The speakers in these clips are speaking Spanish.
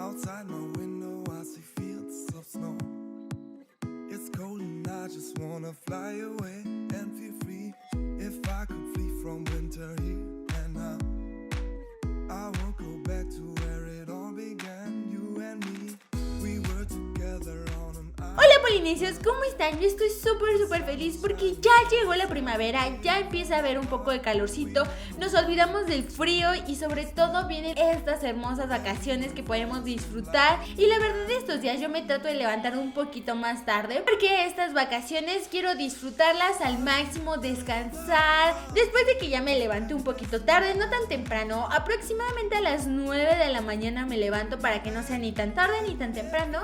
Outside my window I see fields of snow. It's cold and I just wanna fly away and feel free. If I could flee from winter here and now, I won't go back to where it all began, you and me. We were together on an island. Hola polinesios, ¿cómo están? Yo estoy súper feliz porque ya llegó la primavera, ya empieza a haber un poco de calorcito, nos olvidamos del frío y sobre todo vienen estas hermosas vacaciones que podemos disfrutar. Y la verdad estos días yo me trato de levantar un poquito más tarde porque estas vacaciones quiero disfrutarlas al máximo, descansar. Después de que ya me levanté un poquito tarde, no tan temprano, aproximadamente a las 9 de la mañana me levanto para que no sea ni tan tarde ni tan temprano.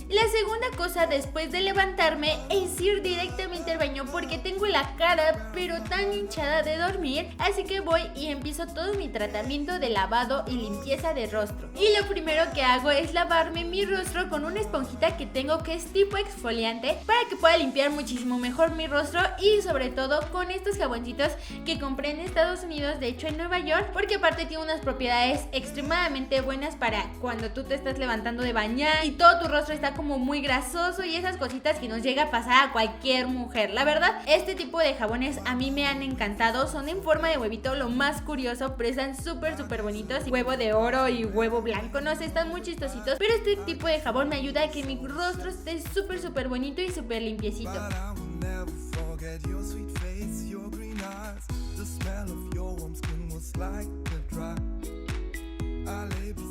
La segunda cosa después de levantarme es ir directamente al baño porque tengo la cara pero tan hinchada de dormir, así que voy y empiezo todo mi tratamiento de lavado y limpieza de rostro. Y lo primero que hago es lavarme mi rostro con una esponjita que tengo que es tipo exfoliante para que pueda limpiar muchísimo mejor mi rostro, y sobre todo con estos jaboncitos que compré en Estados Unidos, de hecho en Nueva York, porque aparte tiene unas propiedades extremadamente buenas para cuando tú te estás levantando de bañar y todo tu rostro está como muy grasoso y esas cositas que nos llega a pasar a cualquier mujer. La verdad, este tipo de jabones a mí me han encantado, son en forma de huevito, lo más curioso, pero están súper bonitos, huevo de oro y huevo blanco, no sé, están muy chistositos, pero este tipo de jabón me ayuda a que mi rostro esté súper bonito y súper limpiecito.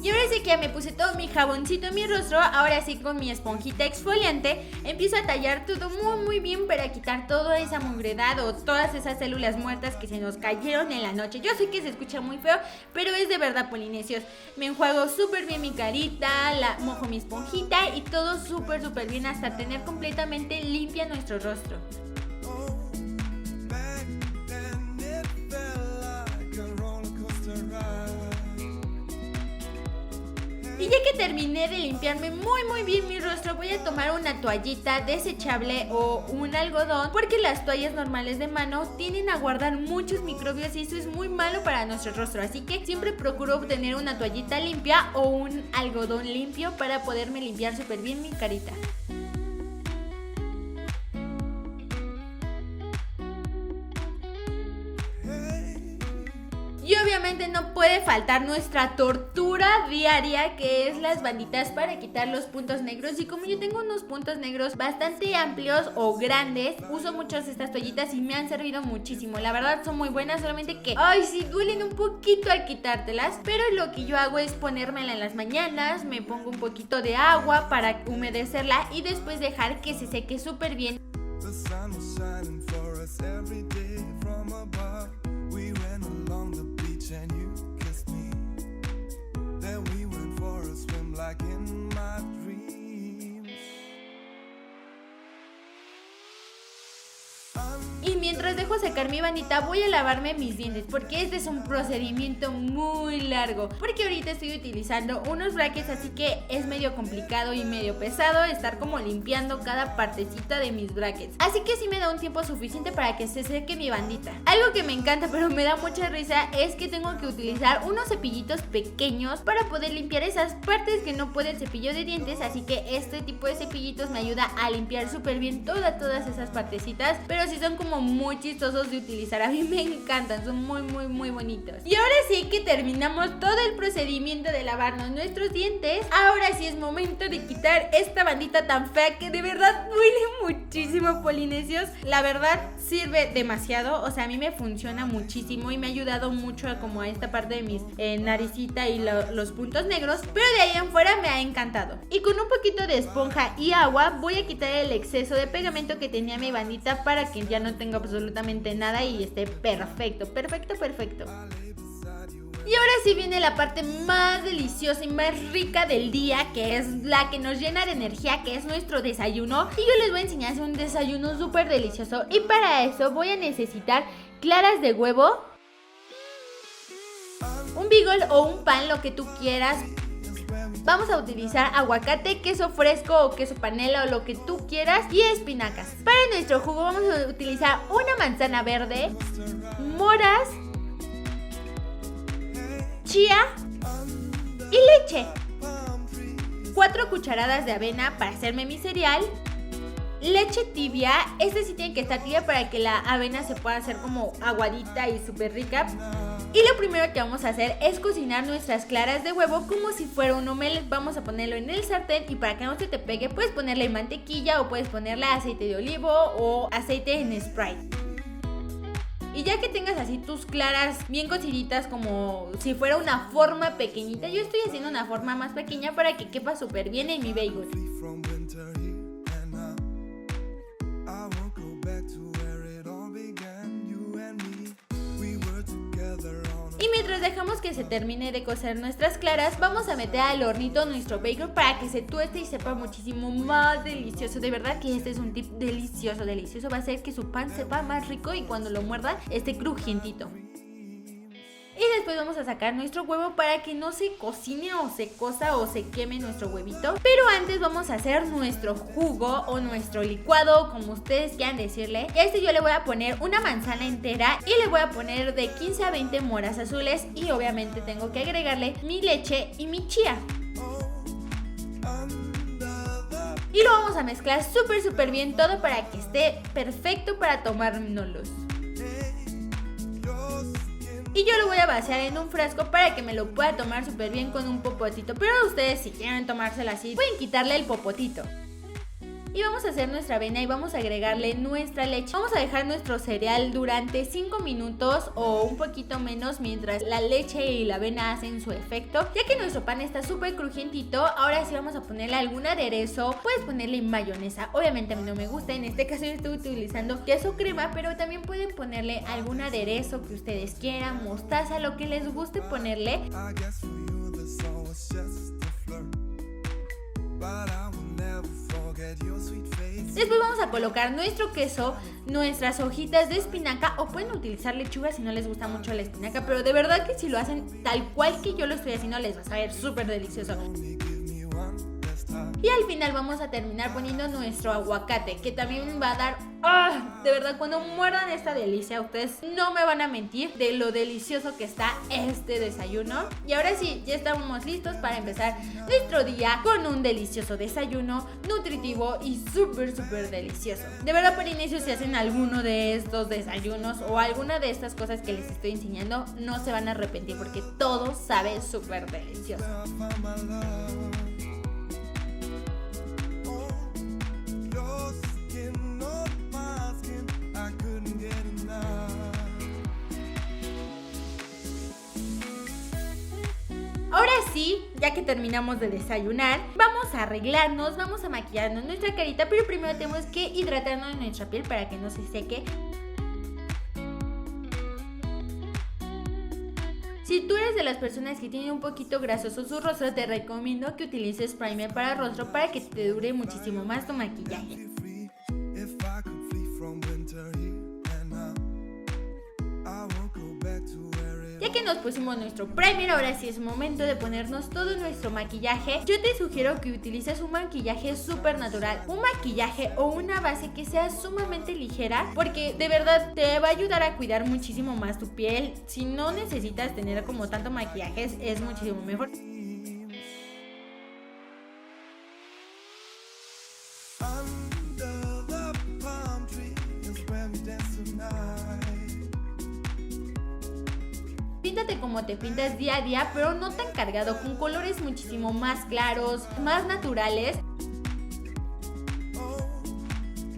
Y ahora sí que ya me puse todo mi jaboncito en mi rostro, ahora sí con mi esponjita exfoliante empiezo a tallar todo muy bien para quitar toda esa mugredad o todas esas células muertas que se nos cayeron en la noche. Yo sé que se escucha muy feo, pero es de verdad, polinesios. Me enjuago súper bien mi carita, mojo mi esponjita y todo súper bien hasta tener completamente limpia nuestro rostro. Y ya que terminé de limpiarme muy bien mi rostro, voy a tomar una toallita desechable o un algodón, porque las toallas normales de mano tienden a guardar muchos microbios y eso es muy malo para nuestro rostro. Así que siempre procuro obtener una toallita limpia o un algodón limpio para poderme limpiar súper bien mi carita. Y obviamente no puede faltar nuestra tortura diaria, que es las banditas para quitar los puntos negros. Y como yo tengo unos puntos negros bastante amplios o grandes, uso muchas estas toallitas y me han servido muchísimo. La verdad son muy buenas, solamente que sí duelen un poquito al quitártelas. Pero lo que yo hago es ponérmela en las mañanas, me pongo un poquito de agua para humedecerla y después dejar que se seque súper bien. And you kissed me. Then we went for a swim like in my dreams. Y mientras dejo secar mi bandita voy a lavarme mis dientes, porque este es un procedimiento muy largo, porque ahorita estoy utilizando unos brackets, así que es medio complicado y medio pesado estar como limpiando cada partecita de mis brackets. Así que sí me da un tiempo suficiente para que se seque mi bandita. Algo que me encanta pero me da mucha risa es que tengo que utilizar unos cepillitos pequeños para poder limpiar esas partes que no puede el cepillo de dientes, así que este tipo de cepillitos me ayuda a limpiar súper bien todas esas partecitas, pero sí son como muy chistosos de utilizar, a mí me encantan, son muy bonitos. Y ahora sí que terminamos todo el procedimiento de lavarnos nuestros dientes, ahora sí es momento de quitar esta bandita tan fea que de verdad duele muchísimo, polinesios. La verdad sirve demasiado, o sea, a mí me funciona muchísimo y me ha ayudado mucho como a esta parte de mis naricita y los puntos negros, pero de ahí en fuera me ha encantado. Y con un poquito de esponja y agua voy a quitar el exceso de pegamento que tenía mi bandita para que ya no tenga absolutamente nada y esté perfecto. Y ahora sí viene la parte más deliciosa y más rica del día, que es la que nos llena de energía, que es nuestro desayuno. Y yo les voy a enseñar a hacer un desayuno súper delicioso. Y para eso voy a necesitar claras de huevo, un bagel o un pan, lo que tú quieras. Vamos a utilizar aguacate, queso fresco o queso panela o lo que tú quieras, y espinacas. Para nuestro jugo vamos a utilizar una manzana verde, moras, chía y leche. 4 cucharadas de avena para hacerme mi cereal. Leche tibia, este sí tiene que estar tibia para que la avena se pueda hacer como aguadita y súper rica. Y lo primero que vamos a hacer es cocinar nuestras claras de huevo como si fuera un omelette. Vamos a ponerlo en el sartén y para que no se te pegue puedes ponerle mantequilla o puedes ponerle aceite de olivo o aceite en Sprite. Y ya que tengas así tus claras bien cociditas como si fuera una forma pequeñita, yo estoy haciendo una forma más pequeña para que quepa súper bien en mi bagel. Y mientras dejamos que se termine de cocer nuestras claras, vamos a meter al hornito nuestro bagel para que se tueste y sepa muchísimo más delicioso. De verdad que este es un tip delicioso, delicioso. Va a hacer que su pan sepa más rico y cuando lo muerda esté crujientito. Y después vamos a sacar nuestro huevo para que no se cocine o se cosa o se queme nuestro huevito. Pero antes vamos a hacer nuestro jugo o nuestro licuado, como ustedes quieran decirle. Y a este yo le voy a poner una manzana entera y le voy a poner de 15 a 20 moras azules. Y obviamente tengo que agregarle mi leche y mi chía. Y lo vamos a mezclar súper bien todo para que esté perfecto para tomárnoslos. Y yo lo voy a vaciar en un frasco para que me lo pueda tomar súper bien con un popotito. Pero ustedes si quieren tomárselo así, pueden quitarle el popotito. Y vamos a hacer nuestra avena y vamos a agregarle nuestra leche. Vamos a dejar nuestro cereal durante 5 minutos o un poquito menos mientras la leche y la avena hacen su efecto. Ya que nuestro pan está súper crujientito, ahora sí vamos a ponerle algún aderezo. Puedes ponerle mayonesa, obviamente a mí no me gusta. En este caso yo estoy utilizando queso crema, pero también pueden ponerle algún aderezo que ustedes quieran, mostaza, lo que les guste ponerle. Después vamos a colocar nuestro queso, nuestras hojitas de espinaca o pueden utilizar lechuga si no les gusta mucho la espinaca, pero de verdad que si lo hacen tal cual que yo lo estoy haciendo les va a saber súper delicioso. Y al final vamos a terminar poniendo nuestro aguacate, que también va a dar... ¡Ah! De verdad, cuando muerdan esta delicia, ustedes no me van a mentir de lo delicioso que está este desayuno. Y ahora sí, ya estamos listos para empezar nuestro día con un delicioso desayuno, nutritivo y súper delicioso. De verdad, por inicio, si hacen alguno de estos desayunos o alguna de estas cosas que les estoy enseñando, no se van a arrepentir porque todo sabe súper delicioso. Ahora sí, ya que terminamos de desayunar, vamos a arreglarnos, vamos a maquillarnos nuestra carita, pero primero tenemos que hidratarnos nuestra piel para que no se seque. Si tú eres de las personas que tienen un poquito grasoso su rostro, te recomiendo que utilices primer para rostro para que te dure muchísimo más tu maquillaje. Ya que nos pusimos nuestro primer, ahora sí es momento de ponernos todo nuestro maquillaje. Yo te sugiero que utilices un maquillaje súper natural, un maquillaje o una base que sea sumamente ligera, porque de verdad te va a ayudar a cuidar muchísimo más tu piel. Si no necesitas tener como tanto maquillaje, es muchísimo mejor. Píntate como te pintas día a día, pero no tan cargado, con colores muchísimo más claros, más naturales.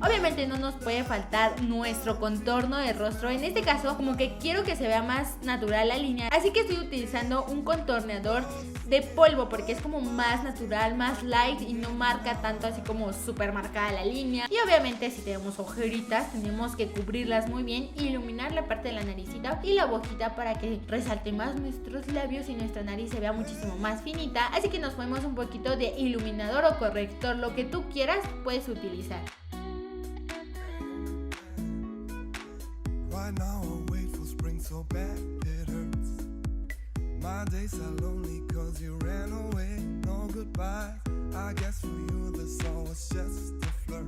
Obviamente no nos puede faltar nuestro contorno de rostro. En este caso, como que quiero que se vea más natural la línea, así que estoy utilizando un contorneador de polvo porque es como más natural, más light y no marca tanto así como súper marcada la línea. Y obviamente si tenemos ojeritas tenemos que cubrirlas muy bien, iluminar la parte de la naricita y la boquita para que resalte más nuestros labios y nuestra nariz se vea muchísimo más finita. Así que nos ponemos un poquito de iluminador o corrector, lo que tú quieras puedes utilizar. Right now I wait for spring so bad it hurts. My days are lonely cause you ran away. No goodbye. I guess for you this all was just a flirt.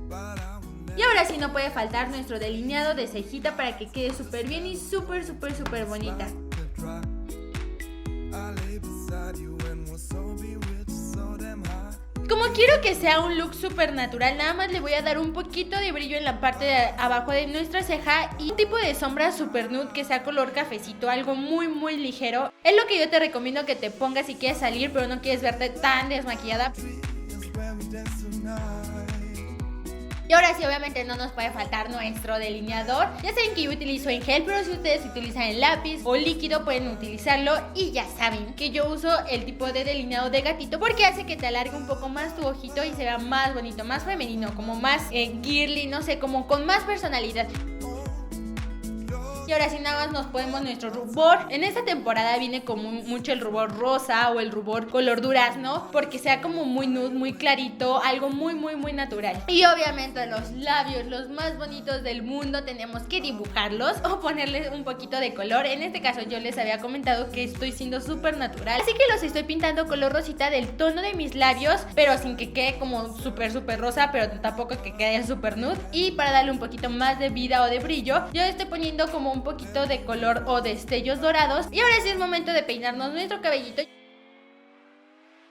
But I will never... Y ahora sí no puede faltar nuestro delineado de cejita para que quede súper bien y súper bonita. I lay beside you and we're so bewitched, so damn high. Como quiero que sea un look súper natural, nada más le voy a dar un poquito de brillo en la parte de abajo de nuestra ceja y un tipo de sombra super nude que sea color cafecito, algo muy ligero. Es lo que yo te recomiendo que te pongas si quieres salir pero no quieres verte tan desmaquillada. Is where we dance tonight. Y ahora sí, obviamente no nos puede faltar nuestro delineador. Ya saben que yo utilizo en gel, pero si ustedes utilizan el lápiz o líquido pueden utilizarlo. Y ya saben que yo uso el tipo de delineado de gatito porque hace que te alargue un poco más tu ojito y se vea más bonito, más femenino, como más girly, no sé, como con más personalidad. Y ahora sí nada más nos ponemos nuestro rubor. En esta temporada viene como mucho el rubor rosa o el rubor color durazno, porque sea como muy nude, muy clarito, algo muy natural. Y obviamente los labios, los más bonitos del mundo, tenemos que dibujarlos o ponerles un poquito de color. En este caso yo les había comentado que estoy siendo súper natural, así que los estoy pintando color rosita del tono de mis labios, pero sin que quede como súper rosa, pero tampoco que quede súper nude. Y para darle un poquito más de vida o de brillo, yo estoy poniendo como un poquito de color o destellos dorados. Y ahora sí es momento de peinarnos nuestro cabellito.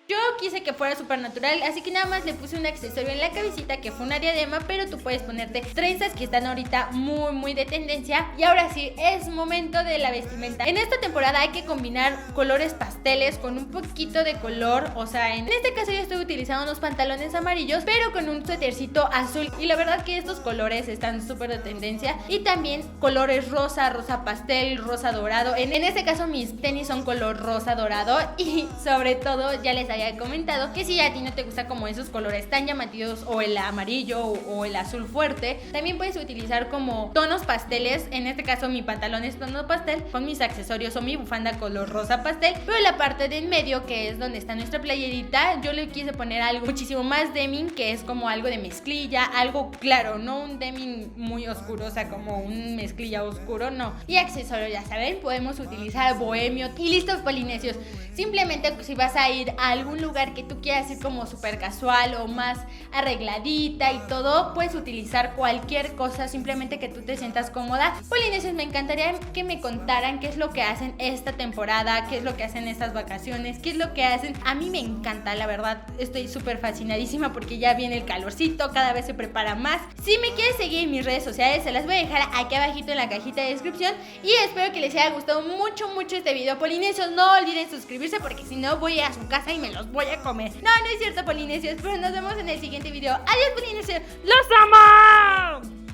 Yo quise que fuera súper natural, así que nada más le puse un accesorio en la cabecita que fue una diadema, pero tú puedes ponerte trenzas que están ahorita muy de tendencia. Y ahora sí, es momento de la vestimenta. En esta temporada hay que combinar colores pasteles con un poquito de color, o sea, en este caso yo estoy utilizando unos pantalones amarillos, pero con un suétercito azul. Y la verdad que estos colores están súper de tendencia. Y también colores rosa pastel, rosa dorado. En este caso mis tenis son color rosa dorado. Y sobre todo ya les había comentado que si a ti no te gusta como esos colores tan llamativos o el amarillo o el azul fuerte, también puedes utilizar como tonos pasteles. En este caso mi pantalón es tono pastel con mis accesorios o mi bufanda color rosa pastel, pero en la parte de en medio, que es donde está nuestra playerita, yo le quise poner algo muchísimo más denim, que es como algo de mezclilla, algo claro, no un denim muy oscuro, o sea, como un mezclilla oscuro, no. Y accesorios, ya saben, podemos utilizar bohemio y listos polinesios. Simplemente si vas a ir a algún lugar que tú quieras ir como súper casual o más arregladita y todo, puedes utilizar cualquier cosa, simplemente que tú te sientas cómoda. Polinesios, me encantaría que me contaran qué es lo que hacen esta temporada, qué es lo que hacen estas vacaciones, qué es lo que hacen. A mí me encanta, la verdad, estoy súper fascinadísima porque ya viene el calorcito, cada vez se prepara más. Si me quieres seguir en mis redes sociales, se las voy a dejar aquí abajito en la cajita de descripción y espero que les haya gustado mucho este video. Polinesios, no olviden suscribirse porque si no voy a su casa y me los voy a comer. No es cierto, polinesios, pero nos vemos en el siguiente video. Adiós, polinesios, ¡los amo!